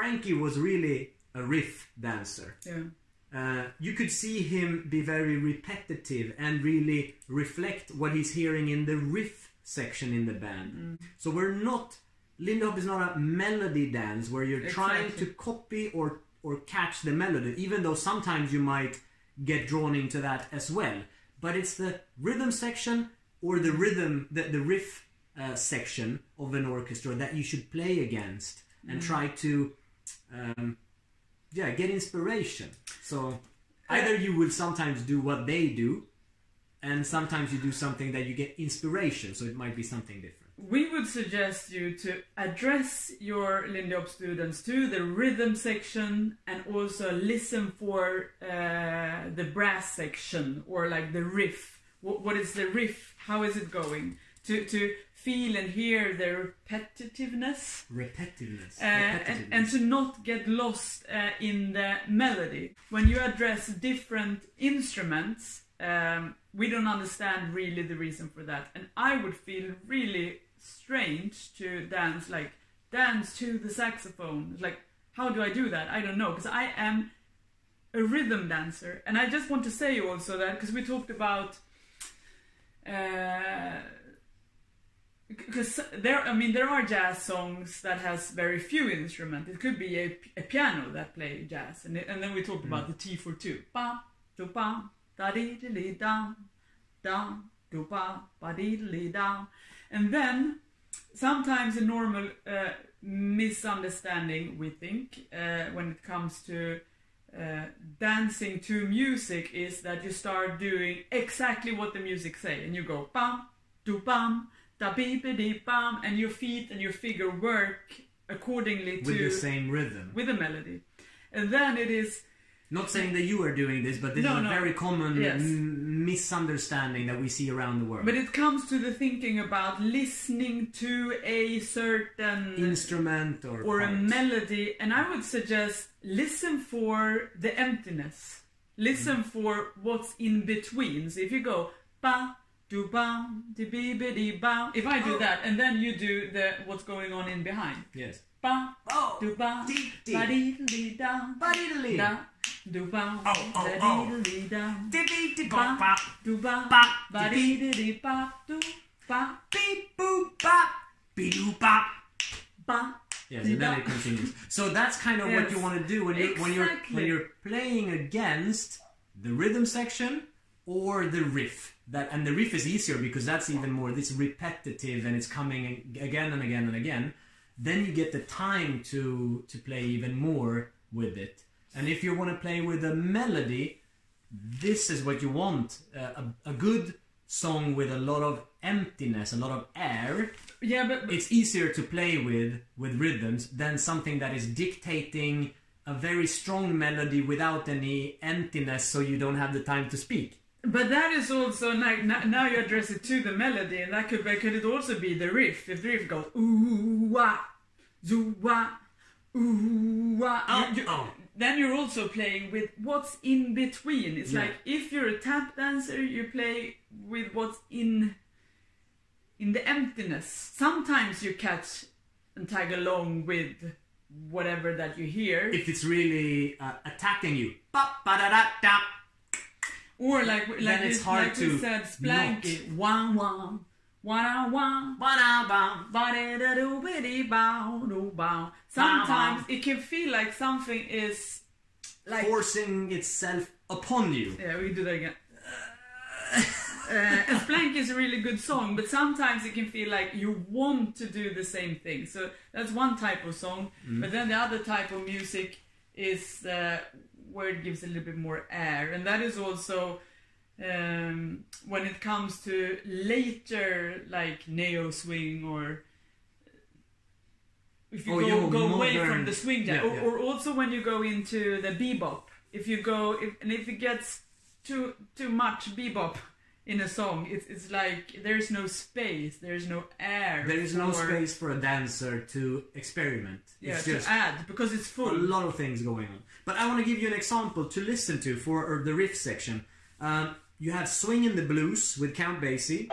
Frankie was really a riff dancer. Yeah. You could see him be very repetitive and really reflect what he's hearing in the riff section in the band. So Lindy Hop is not a melody dance where you're trying to copy or catch the melody, even though sometimes you might get drawn into that as well. But it's the rhythm section or the riff section of an orchestra that you should play against and try to get inspiration. So either you will sometimes do what they do, and sometimes you do something that you get inspiration, so it might be something different. We would suggest you to address your Lindy Hop students to the rhythm section and also listen for the brass section, or like the riff. What is the riff? How is it going? To feel and hear the repetitiveness. And to not get lost in the melody. When you address different instruments, we don't understand really the reason for that. And I would feel really strange to dance to the saxophone. Like, how do I do that? I don't know, because I am a rhythm dancer. And I just want to say also that, because we talked about because there are jazz songs that has very few instruments. It could be a piano that play jazz, and then we talked about the T for two. Ba do ba da dee dee da da do ba ba dee dee da. And then sometimes a normal misunderstanding, we think, when it comes to dancing to music, is that you start doing exactly what the music say, and you go bam do bam da beep dee bam, and your feet and your figure work accordingly with the same rhythm, with the melody. And then it is not saying that you are doing this, but this is a very common misunderstanding that we see around the world. But it comes to the thinking about listening to a certain instrument or a melody, and I would suggest listen for the emptiness. Listen for what's in between. So if you go ba do ba di bi bi di ba, if I do that, and then you do the what's going on in behind. Yes. Ba do ba ba di di da ba di da do ba da di di da di bi di ba do ba ba di di ba do ba beep boop ba be do ba ba. Yes, and then it continues. So that's kind of what you want to do when you're playing against the rhythm section or the riff. And the riff is easier because that's even more this repetitive, and it's coming again and again and again. Then you get the time to play even more with it. And if you want to play with a melody, this is what you want. A good song with a lot of emptiness, a lot of air. Yeah, but it's easier to play with rhythms than something that is dictating a very strong melody without any emptiness, so you don't have the time to speak. But that is also like now you address it to the melody, and that could it also be the riff? If the riff goes ooh wah, zoo wah, ooh wah, then you're also playing with what's in between. It's like if you're a tap dancer, you play with what's in the emptiness. Sometimes you catch and tag along with whatever that you hear. If it's really attacking you, ba ba da da da. Or like it's hard like to we said, Splanky. Wah wah, wah wah, ba ba ba da do biddy bow do bow. Sometimes it can feel like something is like forcing itself upon you. Yeah, we do that again. And Splanky is a really good song, but sometimes it can feel like you want to do the same thing. So that's one type of song. But then the other type of music is where it gives a little bit more air, and that is also when it comes to later like neo swing, or if you go away from the swing jazz, or also when you go into the bebop. If it gets too much bebop in a song, it's like there's no space, there's no air. There is no space for a dancer to experiment. It's just to add, because it's full. A lot of things going on. But I want to give you an example to listen to for the riff section. You have Swing in the Blues with Count Basie.